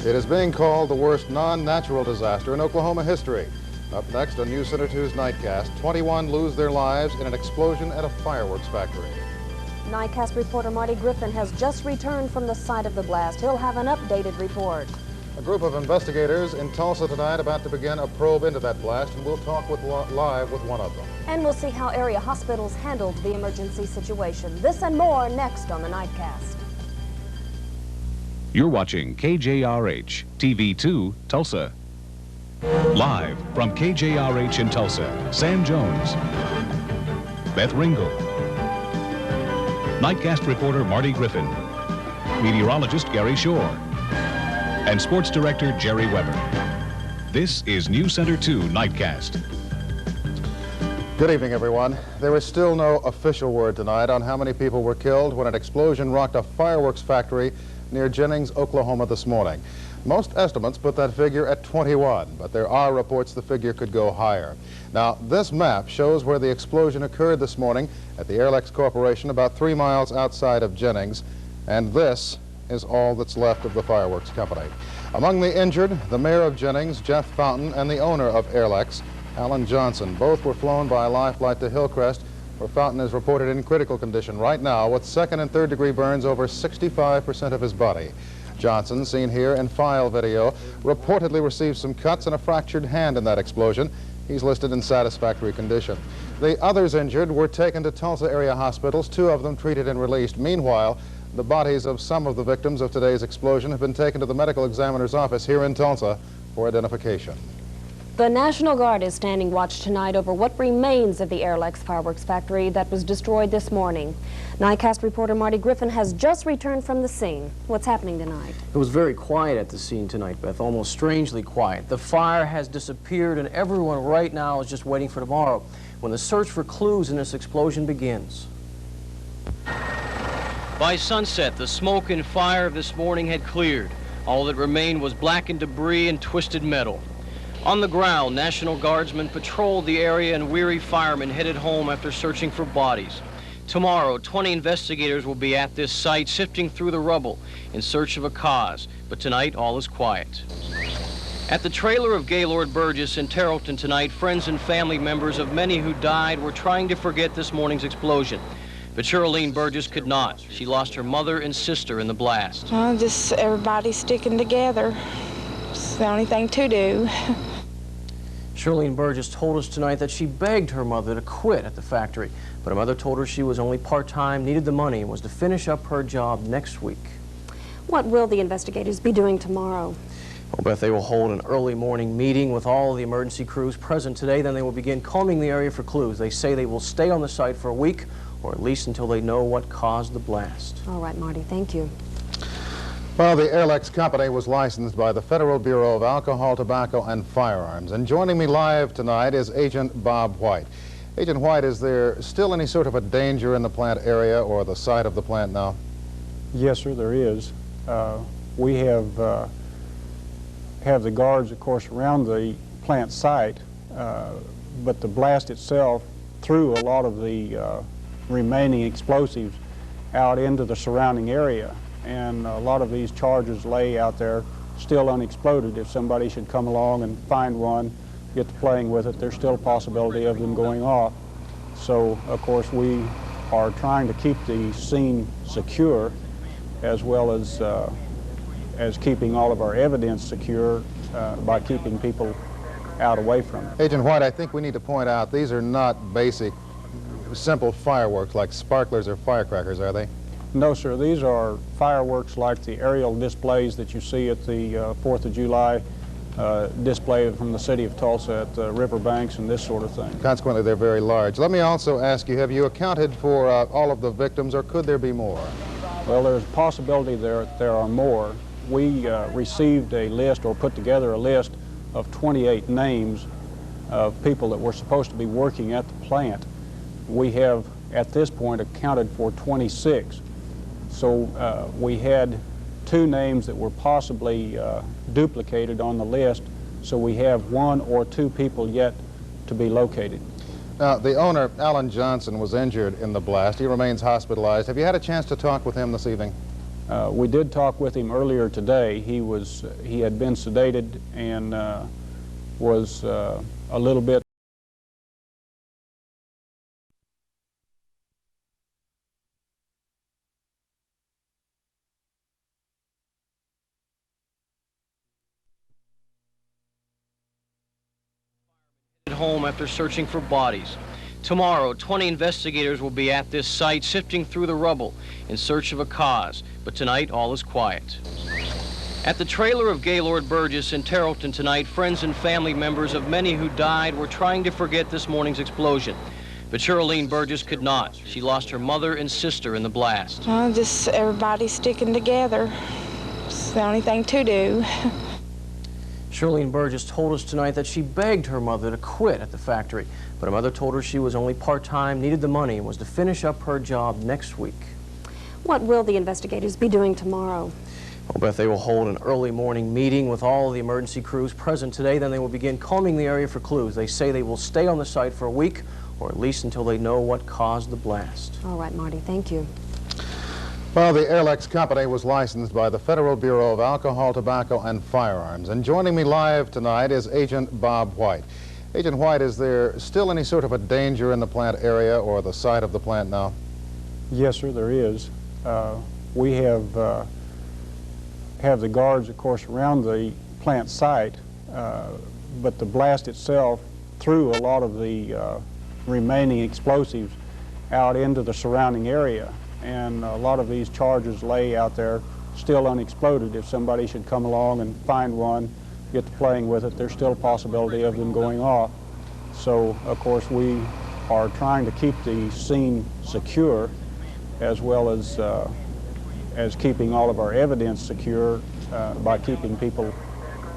It is being called the worst non-natural disaster in Oklahoma history. Up next on News Center 2's Nightcast, 21 lose their lives in an explosion at a fireworks factory. Nightcast reporter Marty Griffin has just returned from the site of the blast. He'll have an updated report. A group of investigators in Tulsa tonight about to begin a probe into that blast, and we'll talk live with one of them. And we'll see how area hospitals handled the emergency situation. This and more next on the Nightcast. You're watching KJRH, TV2, Tulsa. Live from KJRH in Tulsa, Sam Jones, Beth Ringel, Nightcast reporter Marty Griffin, meteorologist Gary Shore, and sports director Jerry Weber. This is News Center 2 Nightcast. Good evening, everyone. There is still no official word tonight on how many people were killed when an explosion rocked a fireworks factory near Jennings, Oklahoma this morning. Most estimates put that figure at 21, but there are reports the figure could go higher. Now, this map shows where the explosion occurred this morning at the Aerlex Corporation about 3 miles outside of Jennings, and this is all that's left of the fireworks company. Among the injured, the mayor of Jennings, Jeff Fountain, and the owner of Aerlex, Alan Johnson. Both were flown by life flight to Hillcrest, where Fountain is reported in critical condition right now with second and third degree burns over 65% of his body. Johnson, seen here in file video, reportedly received some cuts and a fractured hand in that explosion. He's listed in satisfactory condition. The others injured were taken to Tulsa area hospitals, 2 of them treated and released. Meanwhile, the bodies of some of the victims of today's explosion have been taken to the medical examiner's office here in Tulsa for identification. The National Guard is standing watch tonight over what remains of the Aerlex fireworks factory that was destroyed this morning. Nightcast reporter Marty Griffin has just returned from the scene. What's happening tonight? It was very quiet at the scene tonight, Beth, almost strangely quiet. The fire has disappeared and everyone right now is just waiting for tomorrow when the search for clues in this explosion begins. By sunset, the smoke and fire of this morning had cleared. All that remained was blackened debris and twisted metal. On the ground, National Guardsmen patrolled the area and weary firemen headed home after searching for bodies. Tomorrow, 20 investigators will be at this site sifting through the rubble in search of a cause, but tonight all is quiet. At the trailer of Gaylord Burgess in Terrellton tonight, friends and family members of many who died were trying to forget this morning's explosion. But Shirlene Burgess could not. She lost her mother and sister in the blast. Just everybody sticking together. It's the only thing to do. Shirlene Burgess told us tonight that she begged her mother to quit at the factory, but her mother told her she was only part-time, needed the money, and was to finish up her job next week. What will the investigators be doing tomorrow? Well, Beth, they will hold an early morning meeting with all of the emergency crews present today. Then they will begin combing the area for clues. They say they will stay on the site for a week, or at least until they know what caused the blast. All right, Marty, thank you. Well, the Aerlex company was licensed by the Federal Bureau of Alcohol, Tobacco, and Firearms. And joining me live tonight is Agent Bob White. Agent White, is there still any sort of a danger in the plant area or the site of the plant now? Yes, sir, there is. We have the guards, of course, around the plant site, but the blast itself threw a lot of the remaining explosives out into the surrounding area. And a lot of these charges lay out there still unexploded. If somebody should come along and find one, get to playing with it, there's still a possibility of them going off. So, of course, we are trying to keep the scene secure as well as keeping all of our evidence secure by keeping people out away from it. Agent White, I think we need to point out these are not basic, simple fireworks like sparklers or firecrackers, are they? No, sir. These are fireworks like the aerial displays that you see at the 4th of July display from the city of Tulsa at the riverbanks and this sort of thing. Consequently, they're very large. Let me also ask you, have you accounted for all of the victims, or could there be more? Well, there's a possibility there are more. We received a list, or put together a list, of 28 names of people that were supposed to be working at the plant. We have, at this point, accounted for 26. So we had 2 names that were possibly duplicated on the list, so we have 1 or 2 people yet to be located. Now, the owner, Alan Johnson, was injured in the blast. He remains hospitalized. Have you had a chance to talk with him this evening? We did talk with him earlier today. He had been sedated and was a little bit home after searching for bodies. Tomorrow, 20 investigators will be at this site sifting through the rubble in search of a cause, but tonight all is quiet. At the trailer of Gaylord Burgess in Terrellton tonight, friends and family members of many who died were trying to forget this morning's explosion. But Charlene Burgess could not. She lost her mother and sister in the blast. Just everybody sticking together. It's the only thing to do. Charlene Burgess told us tonight that she begged her mother to quit at the factory, but her mother told her she was only part-time, needed the money, and was to finish up her job next week. What will the investigators be doing tomorrow? Well, Beth, they will hold an early morning meeting with all of the emergency crews present today. Then they will begin combing the area for clues. They say they will stay on the site for a week, or at least until they know what caused the blast. All right, Marty, thank you. Well, the Aerlex company was licensed by the Federal Bureau of Alcohol, Tobacco, and Firearms. And joining me live tonight is Agent Bob White. Agent White, is there still any sort of a danger in the plant area or the site of the plant now? Yes, sir, there is. We have the guards, of course, around the plant site, but the blast itself threw a lot of the remaining explosives out into the surrounding area. And a lot of these charges lay out there still unexploded. If somebody should come along and find one, get to playing with it, there's still a possibility of them going off. So, of course, we are trying to keep the scene secure, as well as keeping all of our evidence secure by keeping people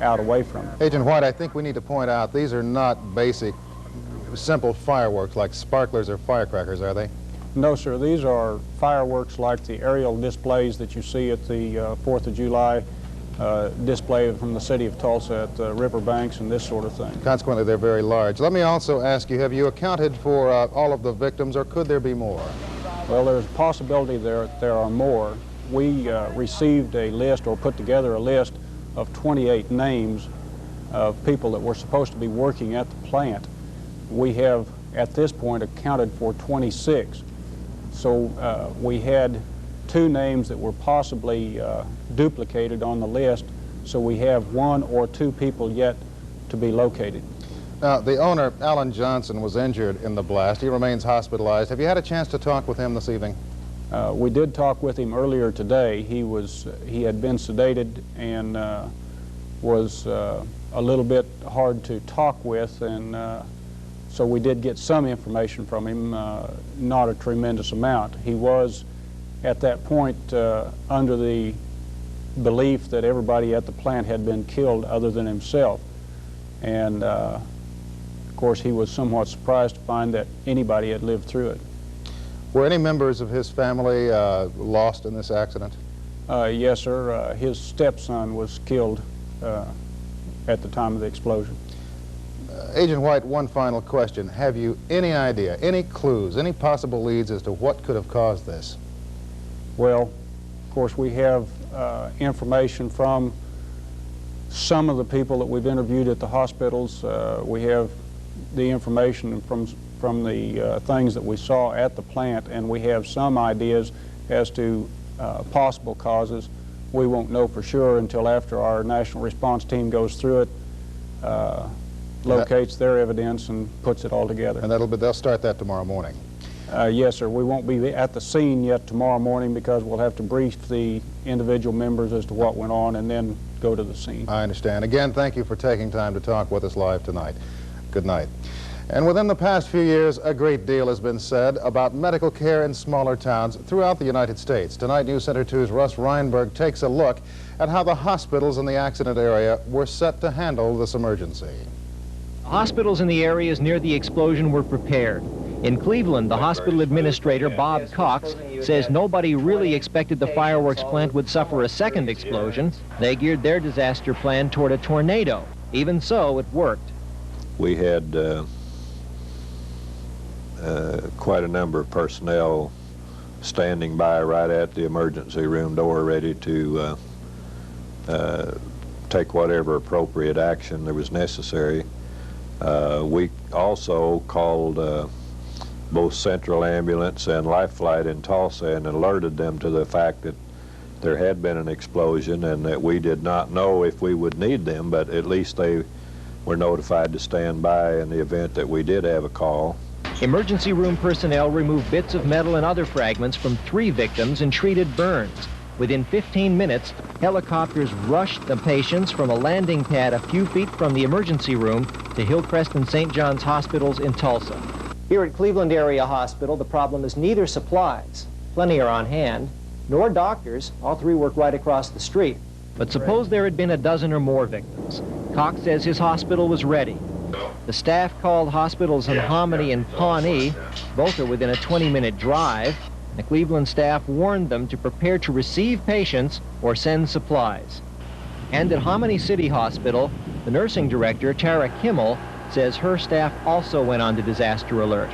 out away from it. Agent White, I think we need to point out these are not basic, simple fireworks like sparklers or firecrackers, are they? No, sir. These are fireworks like the aerial displays that you see at the 4th of July display from the city of Tulsa at the riverbanks and this sort of thing. Consequently, they're very large. Let me also ask you, have you accounted for all of the victims, or could there be more? Well, there's a possibility there are more. We received a list, or put together a list, of 28 names of people that were supposed to be working at the plant. We have, at this point, accounted for 26. So we had 2 names that were possibly duplicated on the list, so we have 1 or 2 people yet to be located. Now, the owner, Alan Johnson, was injured in the blast. He remains hospitalized. Have you had a chance to talk with him this evening? We did talk with him earlier today. He had been sedated and was a little bit hard to talk with, and so we did get some information from him, not a tremendous amount. He was, at that point, under the belief that everybody at the plant had been killed other than himself. And, of course, he was somewhat surprised to find that anybody had lived through it. Were any members of his family lost in this accident? Yes, sir. His stepson was killed at the time of the explosion. Agent White, one final question. Have you any idea, any clues, any possible leads as to what could have caused this? Well, of course, we have information from some of the people that we've interviewed at the hospitals. We have the information from the things that we saw at the plant, and we have some ideas as to possible causes. We won't know for sure until after our national response team goes through it, locates their evidence, and puts it all together. And they'll start that tomorrow morning? Yes, sir. We won't be at the scene yet tomorrow morning because we'll have to brief the individual members as to what went on and then go to the scene. I understand. Again, thank you for taking time to talk with us live tonight. Good night. And within the past few years, a great deal has been said about medical care in smaller towns throughout the United States. Tonight, News Center 2's Russ Reinberg takes a look at how the hospitals in the accident area were set to handle this emergency. Hospitals in the areas near the explosion were prepared. In Cleveland, the hospital administrator, Bob Cox, says nobody really expected the fireworks plant would suffer a second explosion. They geared their disaster plan toward a tornado. Even so, it worked. We had quite a number of personnel standing by right at the emergency room door, ready to take whatever appropriate action there was necessary. We also called both Central Ambulance and Life Flight in Tulsa and alerted them to the fact that there had been an explosion and that we did not know if we would need them, but at least they were notified to stand by in the event that we did have a call. Emergency room personnel removed bits of metal and other fragments from 3 victims and treated burns. Within 15 minutes, helicopters rushed the patients from a landing pad a few feet from the emergency room to Hillcrest and St. John's hospitals in Tulsa. Here at Cleveland Area Hospital, the problem is neither supplies, plenty are on hand, nor doctors. All 3 work right across the street. But suppose there had been a dozen or more victims. Cox says his hospital was ready. The staff called hospitals in Hominy and Pawnee. Both are within a 20-minute drive. The Cleveland staff warned them to prepare to receive patients or send supplies. And at Hominy City Hospital, the nursing director, Tara Kimmel, says her staff also went on to disaster alert.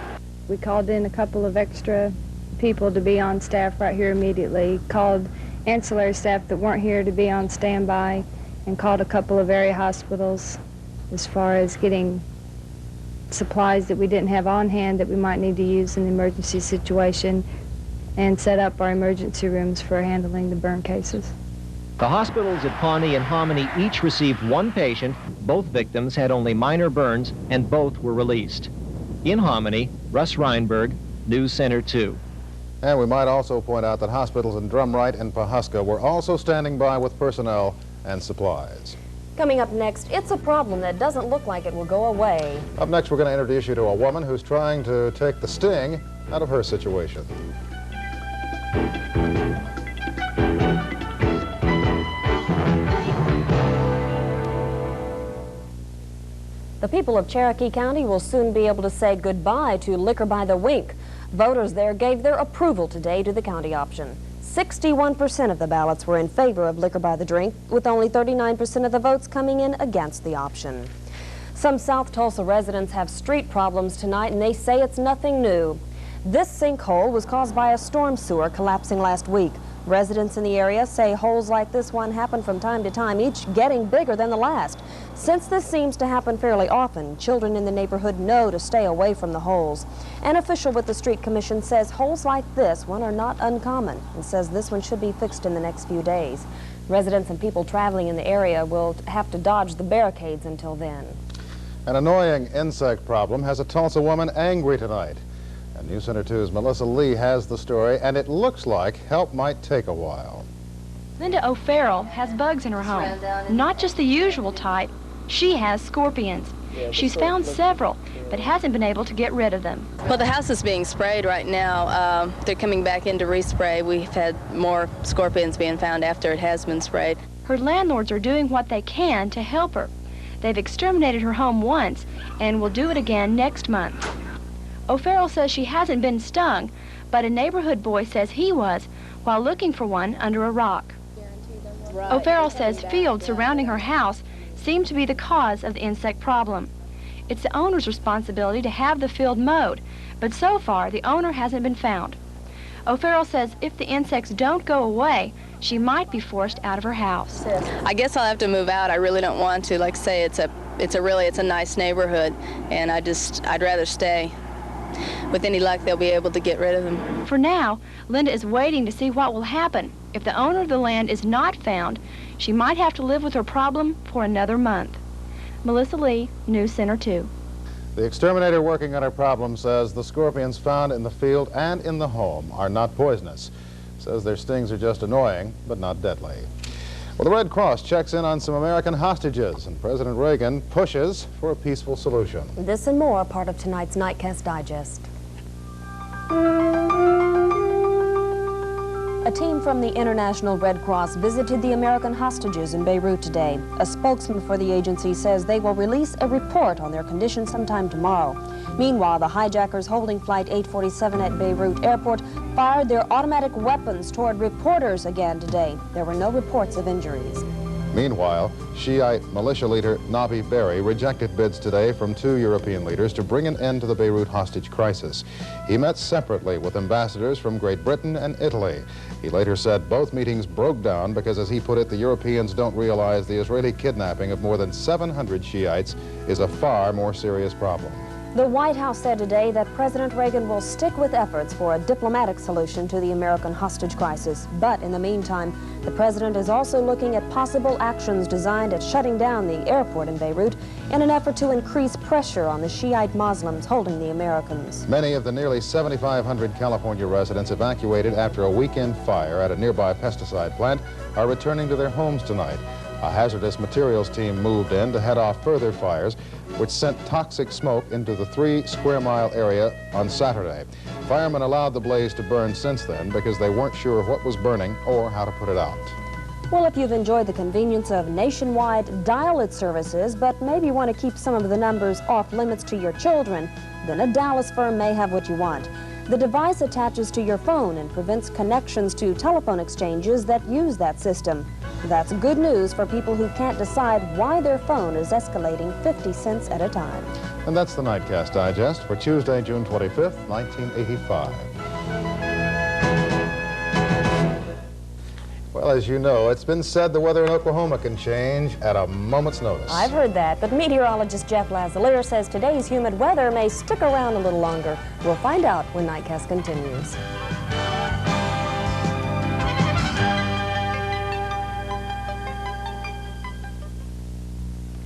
We called in a couple of extra people to be on staff right here immediately, called ancillary staff that weren't here to be on standby, and called a couple of area hospitals as far as getting supplies that we didn't have on hand that we might need to use in an emergency situation, and set up our emergency rooms for handling the burn cases. The hospitals at Pawnee and Hominy each received 1 patient. Both victims had only minor burns, and both were released. In Hominy, Russ Reinberg, News Center 2. And we might also point out that hospitals in Drumright and Pawhuska were also standing by with personnel and supplies. Coming up next, it's a problem that doesn't look like it will go away. Up next, we're going to introduce you to a woman who's trying to take the sting out of her situation. The people of Cherokee County will soon be able to say goodbye to liquor by the wink. Voters there gave their approval today to the county option. 61% of the ballots were in favor of liquor by the drink, with only 39% of the votes coming in against the option. Some South Tulsa residents have street problems tonight, and they say it's nothing new. This sinkhole was caused by a storm sewer collapsing last week. Residents in the area say holes like this one happen from time to time, each getting bigger than the last. Since this seems to happen fairly often, children in the neighborhood know to stay away from the holes. An official with the Street Commission says holes like this one are not uncommon and says this one should be fixed in the next few days. Residents and people traveling in the area will have to dodge the barricades until then. An annoying insect problem has a Tulsa woman angry tonight. And News Center 2's Melissa Lee has the story, and it looks like help might take a while. Linda O'Farrell has bugs in her home. Not just the usual type. She has scorpions. She's found several, but hasn't been able to get rid of them. Well, the house is being sprayed right now. They're coming back in to respray. We've had more scorpions being found after it has been sprayed. Her landlords are doing what they can to help her. They've exterminated her home once and will do it again next month. O'Farrell says she hasn't been stung, but a neighborhood boy says he was while looking for one under a rock. O'Farrell says fields surrounding her house seem to be the cause of the insect problem. It's the owner's responsibility to have the field mowed, but so far the owner hasn't been found. O'Farrell says if the insects don't go away, she might be forced out of her house. I guess I'll have to move out. I really don't want to. Like I say, it's a nice neighborhood, and I'd rather stay. With any luck, they'll be able to get rid of them. For now, Linda is waiting to see what will happen. If the owner of the land is not found, she might have to live with her problem for another month. Melissa Lee, News Center 2. The exterminator working on her problem says the scorpions found in the field and in the home are not poisonous. Says their stings are just annoying, but not deadly. Well, the Red Cross checks in on some American hostages, and President Reagan pushes for a peaceful solution. This and more, part of tonight's Nightcast Digest. A team from the International Red Cross visited the American hostages in Beirut today. A spokesman for the agency says they will release a report on their condition sometime tomorrow. Meanwhile, the hijackers holding Flight 847 at Beirut Airport fired their automatic weapons toward reporters again today. There were no reports of injuries. Meanwhile, Shiite militia leader Nabi Berri rejected bids today from 2 European leaders to bring an end to the Beirut hostage crisis. He met separately with ambassadors from Great Britain and Italy. He later said both meetings broke down because, as he put it, the Europeans don't realize the Israeli kidnapping of more than 700 Shiites is a far more serious problem. The White House said today that President Reagan will stick with efforts for a diplomatic solution to the American hostage crisis. But in the meantime, the president is also looking at possible actions designed at shutting down the airport in Beirut in an effort to increase pressure on the Shiite Muslims holding the Americans. Many of the nearly 7,500 California residents evacuated after a weekend fire at a nearby pesticide plant are returning to their homes tonight. A hazardous materials team moved in to head off further fires, which sent toxic smoke into the 3-square-mile area on Saturday. Firemen allowed the blaze to burn since then because they weren't sure of what was burning or how to put it out. Well, if you've enjoyed the convenience of nationwide dial-it services, but maybe want to keep some of the numbers off limits to your children, then a Dallas firm may have what you want. The device attaches to your phone and prevents connections to telephone exchanges that use that system. That's good news for people who can't decide why their phone is escalating 50 cents at a time. And that's the Nightcast Digest for Tuesday, June 25th, 1985. Well, as you know, it's been said the weather in Oklahoma can change at a moment's notice. I've heard that, but meteorologist Jeff Lazalier says today's humid weather may stick around a little longer. We'll find out when Nightcast continues.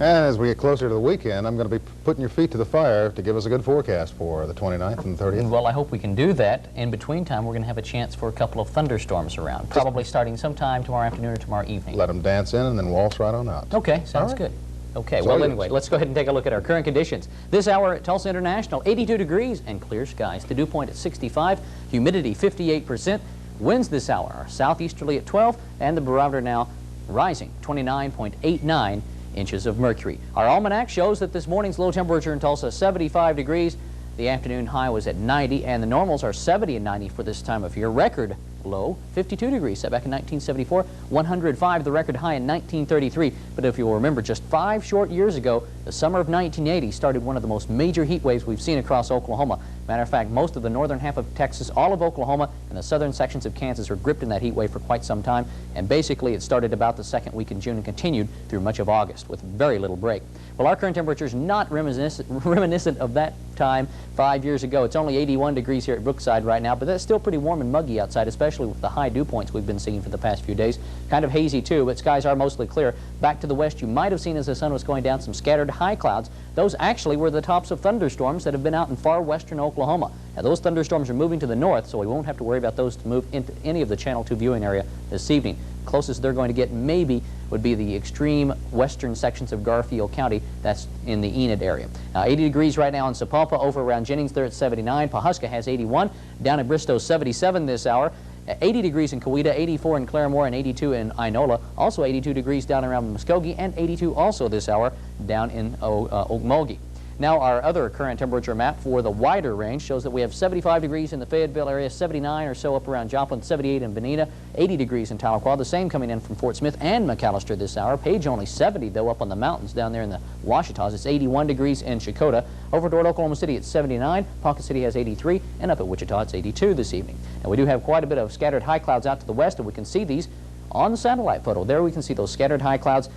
And as we get closer to the weekend, I'm going to be putting your feet to the fire to give us a good forecast for the 29th and 30th. Well, I hope we can do that. In between time, we're going to have a chance for a couple of thunderstorms around, probably starting sometime tomorrow afternoon or tomorrow evening. Let them dance in and then waltz right on out. Okay, sounds good. Okay, well, anyway, let's go ahead and take a look at our current conditions. This hour at Tulsa International, 82 degrees and clear skies. The dew point at 65, humidity 58%. Winds this hour are southeasterly at 12, and the barometer now rising, 29.89 inches of mercury. Our almanac shows that this morning's low temperature in Tulsa is 75 degrees. The afternoon high was at 90, and the normals are 70 and 90 for this time of year. Record low, 52 degrees, set back in 1974, 105 the record high in 1933. But if you'll remember, just 5 short years ago, the summer of 1980 started one of the most major heat waves we've seen across Oklahoma. Matter of fact, most of the northern half of Texas, all of Oklahoma, and the southern sections of Kansas were gripped in that heat wave for quite some time. And basically, it started about the second week in June and continued through much of August with very little break. Well, our current temperature is not reminiscent of that time 5 years ago. It's only 81 degrees here at Brookside right now, but that's still pretty warm and muggy outside, especially with the high dew points we've been seeing for the past few days. Kind of hazy too, but skies are mostly clear. Back to the west, you might have seen as the sun was going down some scattered high clouds. Those actually were the tops of thunderstorms that have been out in far western Oklahoma. Now, those thunderstorms are moving to the north, so we won't have to worry about those to move into any of the Channel 2 viewing area this evening. Closest they're going to get maybe would be the extreme western sections of Garfield County. That's in the Enid area. 80 degrees right now in Sapulpa. Over around Jennings there at 79. Pawhuska has 81. Down at Bristow, 77 this hour. 80 degrees in Coweta, 84 in Claremore, and 82 in Inola. Also 82 degrees down around Muskogee, and 82 also this hour down in Okmulgee. Now, our other current temperature map for the wider range shows that we have 75 degrees in the Fayetteville area, 79 or so up around Joplin, 78 in Benita, 80 degrees in Tahlequah, the same coming in from Fort Smith and McAllister this hour. Page only 70, though, up on the mountains down there in the Ouachitas. It's 81 degrees in Chakotah. Over toward Oklahoma City, it's 79. Ponca City has 83, and up at Wichita, it's 82 this evening. Now, we do have quite a bit of scattered high clouds out to the west, and we can see these on the satellite photo. There we can see those scattered high clouds.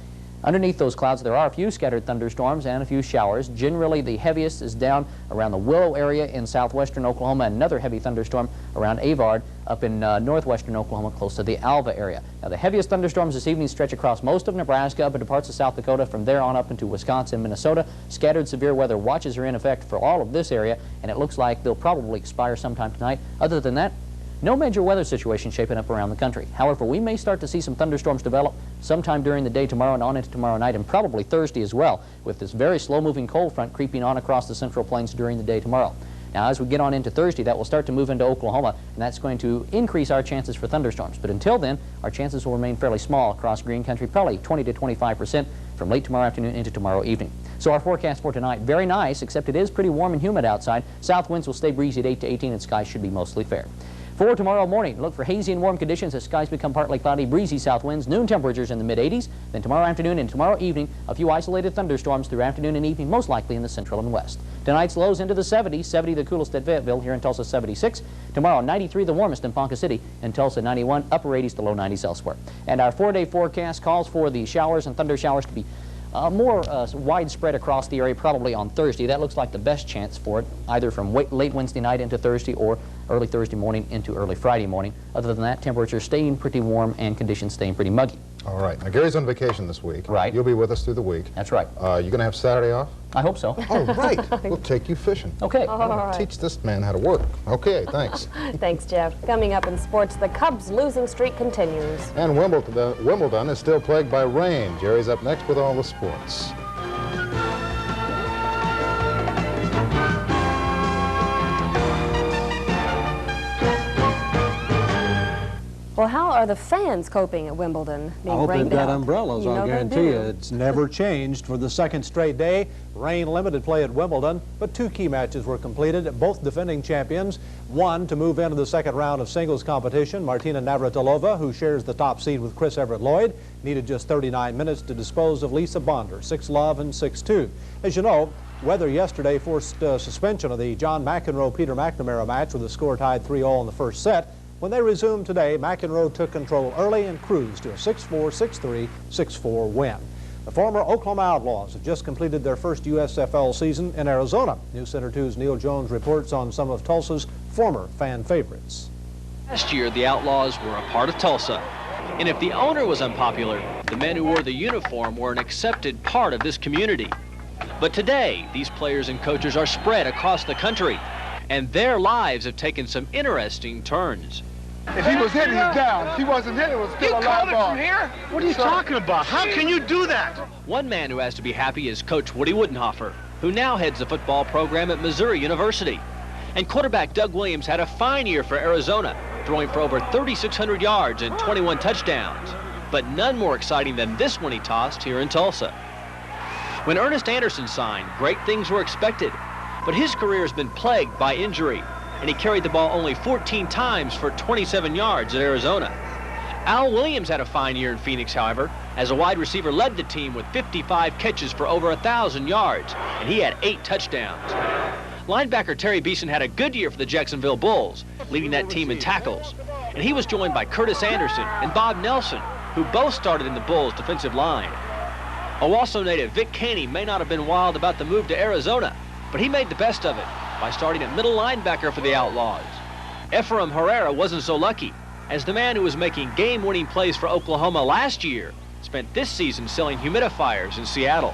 Underneath those clouds, there are a few scattered thunderstorms and a few showers. Generally, the heaviest is down around the Willow area in southwestern Oklahoma, and another heavy thunderstorm around Avard up in northwestern Oklahoma, close to the Alva area. Now, the heaviest thunderstorms this evening stretch across most of Nebraska, up into parts of South Dakota, from there on up into Wisconsin, Minnesota. Scattered severe weather watches are in effect for all of this area, and it looks like they'll probably expire sometime tonight. Other than that, no major weather situation shaping up around the country. However, we may start to see some thunderstorms develop sometime during the day tomorrow and on into tomorrow night, and probably Thursday as well, with this very slow-moving cold front creeping on across the Central Plains during the day tomorrow. Now, as we get on into Thursday, that will start to move into Oklahoma, and that's going to increase our chances for thunderstorms. But until then, our chances will remain fairly small across green country, probably 20 to 25% from late tomorrow afternoon into tomorrow evening. So our forecast for tonight, very nice, except it is pretty warm and humid outside. South winds will stay breezy at 8 to 18, and skies should be mostly fair. For tomorrow morning, look for hazy and warm conditions as skies become partly cloudy, breezy south winds, noon temperatures in the mid-80s. Then tomorrow afternoon and tomorrow evening, a few isolated thunderstorms through afternoon and evening, most likely in the central and west. Tonight's lows into the 70s, 70 the coolest at Fayetteville, here in Tulsa 76. Tomorrow 93 the warmest in Ponca City, and Tulsa 91, upper 80s to low 90s elsewhere. And our 4-day forecast calls for the showers and thunder showers to be more widespread across the area, probably on Thursday. That looks like the best chance for it, either from late Wednesday night into Thursday or early Thursday morning into early Friday morning. Other than that, temperatures staying pretty warm and conditions staying pretty muggy. All right. Now, Gary's on vacation this week. Right. You'll be with us through the week. That's right. You going to have Saturday off? I hope so. Oh, right. We'll take you fishing. Okay. Right. Teach this man how to work. Okay, thanks. Thanks, Jeff. Coming up in sports, the Cubs' losing streak continues. And Wimbledon is still plagued by rain. Jerry's up next with all the sports. Well, how are the fans coping at Wimbledon being I hope rained they've got out? umbrellas, I'll guarantee you. It's never changed for the second straight day. Rain limited play at Wimbledon, but 2 key matches were completed, both defending champions. One to move into the second round of singles competition. Martina Navratilova, who shares the top seed with Chris Everett-Lloyd, needed just 39 minutes to dispose of Lisa Bonder, 6-love and 6-2. As you know, weather yesterday forced suspension of the John McEnroe-Peter McNamara match with the score tied 3-all in the first set. When they resumed today, McEnroe took control early and cruised to a 6-4, 6-3, 6-4 win. The former Oklahoma Outlaws have just completed their first USFL season in Arizona. News Center 2's Neil Jones reports on some of Tulsa's former fan favorites. Last year, the Outlaws were a part of Tulsa. And if the owner was unpopular, the men who wore the uniform were an accepted part of this community. But today, these players and coaches are spread across the country, and their lives have taken some interesting turns. If he was hit, he's down. If he wasn't hit, it was still a live ball. From here? What are you talking about? How can you do that? One man who has to be happy is Coach Woody Woodenhofer, who now heads the football program at Missouri University. And quarterback Doug Williams had a fine year for Arizona, throwing for over 3,600 yards and 21 touchdowns. But none more exciting than this one he tossed here in Tulsa. When Ernest Anderson signed, great things were expected, but his career has been plagued by injury, and he carried the ball only 14 times for 27 yards at Arizona. Al Williams had a fine year in Phoenix, however, as a wide receiver led the team with 55 catches for over 1,000 yards, and he had 8 touchdowns. Linebacker Terry Beeson had a good year for the Jacksonville Bulls, leading that team in tackles, and he was joined by Curtis Anderson and Bob Nelson, who both started in the Bulls' defensive line. Owasso native Vic Caney may not have been wild about the move to Arizona, but he made the best of it by starting at middle linebacker for the Outlaws. Ephraim Herrera wasn't so lucky, as the man who was making game-winning plays for Oklahoma last year spent this season selling humidifiers in Seattle.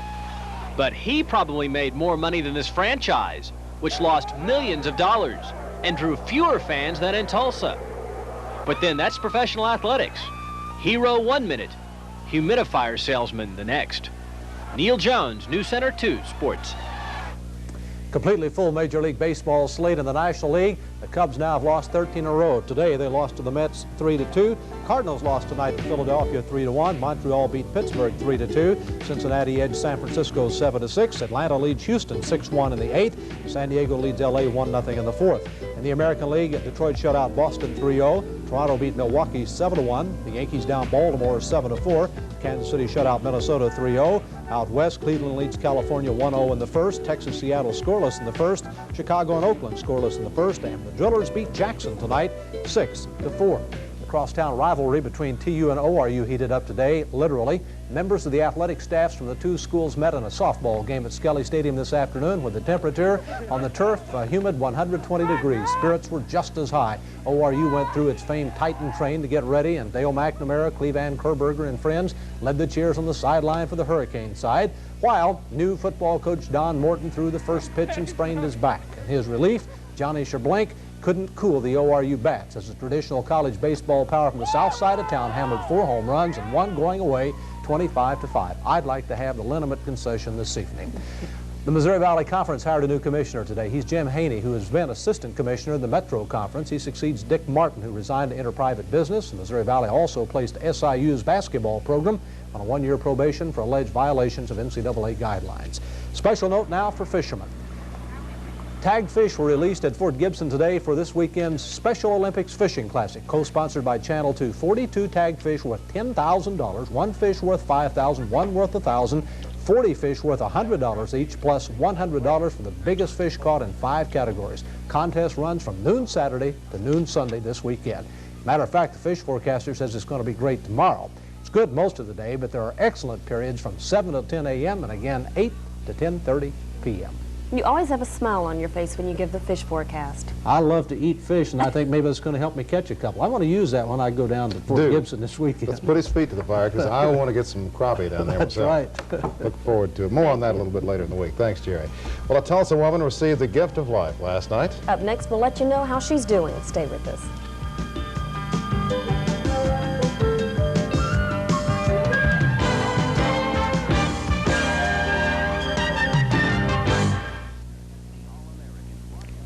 But he probably made more money than this franchise, which lost millions of dollars and drew fewer fans than in Tulsa. But then that's professional athletics. Hero 1 minute, humidifier salesman the next. Neil Jones, News Center 2 Sports. Completely full Major League Baseball slate in the National League. The Cubs now have lost 13 in a row. Today they lost to the Mets 3-2. Cardinals lost tonight to Philadelphia 3-1. Montreal beat Pittsburgh 3-2. Cincinnati edged San Francisco 7-6. Atlanta leads Houston 6-1 in the 8th. San Diego leads LA 1-0 in the 4th. In the American League, Detroit shut out Boston 3-0. Toronto beat Milwaukee 7-1. The Yankees down Baltimore 7-4. Kansas City shut out Minnesota 3-0. Out west, Cleveland leads California 1-0 in the 1st. Texas, Seattle scoreless in the 1st. Chicago and Oakland scoreless in the 1st. And the Drillers beat Jackson tonight 6-4. The crosstown rivalry between TU and ORU heated up today, literally. Members of the athletic staffs from the two schools met in a softball game at Skelly Stadium this afternoon with the temperature on the turf humid 120 degrees. Spirits were just as high. ORU went through its famed Titan train to get ready, and Dale McNamara, Cleveland Kerberger, and friends led the cheers on the sideline for the Hurricane side, while new football coach Don Morton threw the first pitch and sprained his back. In his relief, Johnny Sherblink couldn't cool the ORU bats as the traditional college baseball power from the south side of town hammered 4 home runs and 1 going away 25-5. I'd like to have the liniment concession this evening. The Missouri Valley Conference hired a new commissioner today. He's Jim Haney, who has been assistant commissioner in the Metro Conference. He succeeds Dick Martin, who resigned to enter private business. The Missouri Valley also placed SIU's basketball program on a 1-year probation for alleged violations of NCAA guidelines. Special note now for fishermen. Tagged fish were released at Fort Gibson today for this weekend's Special Olympics Fishing Classic, co-sponsored by Channel 2. 42 tagged fish worth $10,000, one fish worth $5,000, one worth $1,000, 40 fish worth $100 each, plus $100 for the biggest fish caught in 5 categories. Contest runs from noon Saturday to noon Sunday this weekend. Matter of fact, the fish forecaster says it's going to be great tomorrow. It's good most of the day, but there are excellent periods from 7 to 10 a.m. and again 8 to 10:30 p.m. You always have a smile on your face when you give the fish forecast. I love to eat fish, and I think maybe it's going to help me catch a couple. I want to use that when I go down to Fort Gibson this weekend. Let's put his feet to the fire, because I want to get some crappie down there That's myself. right. Look forward to it. More on that a little bit later in the week. Thanks, Jerry. Well, a Tulsa woman received the gift of life last night. Up next, we'll let you know how she's doing. Stay with us.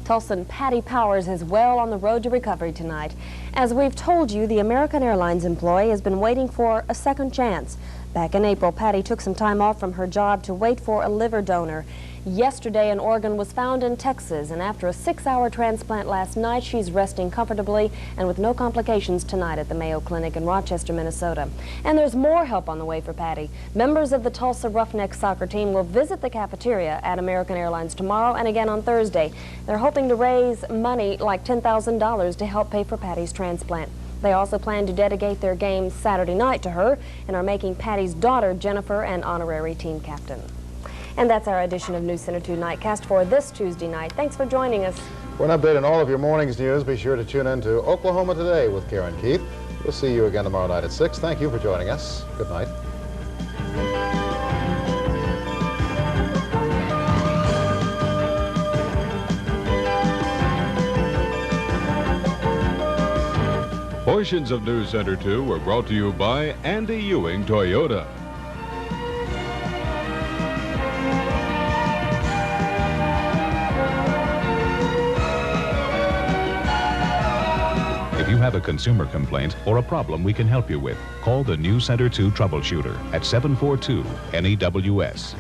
Tulsan Patty Powers is well on the road to recovery tonight. As we've told you, the American Airlines employee has been waiting for a second chance. Back in April, Patty took some time off from her job to wait for a liver donor. Yesterday, an organ was found in Texas, and after a 6-hour transplant last night, she's resting comfortably and with no complications tonight at the Mayo Clinic in Rochester, Minnesota. And there's more help on the way for Patty. Members of the Tulsa Roughnecks soccer team will visit the cafeteria at American Airlines tomorrow and again on Thursday. They're hoping to raise money like $10,000 to help pay for Patty's transplant. They also plan to dedicate their game Saturday night to her and are making Patty's daughter, Jennifer, an honorary team captain. And that's our edition of News Center 2 Nightcast for this Tuesday night. Thanks for joining us. For an update on all of your morning's news, be sure to tune in to Oklahoma Today with Karen Keith. We'll see you again tomorrow night at 6. Thank you for joining us. Good night. Portions of News Center 2 were brought to you by Andy Ewing Toyota. If you have a consumer complaint or a problem we can help you with, call the News Center 2 troubleshooter at 742-NEWS.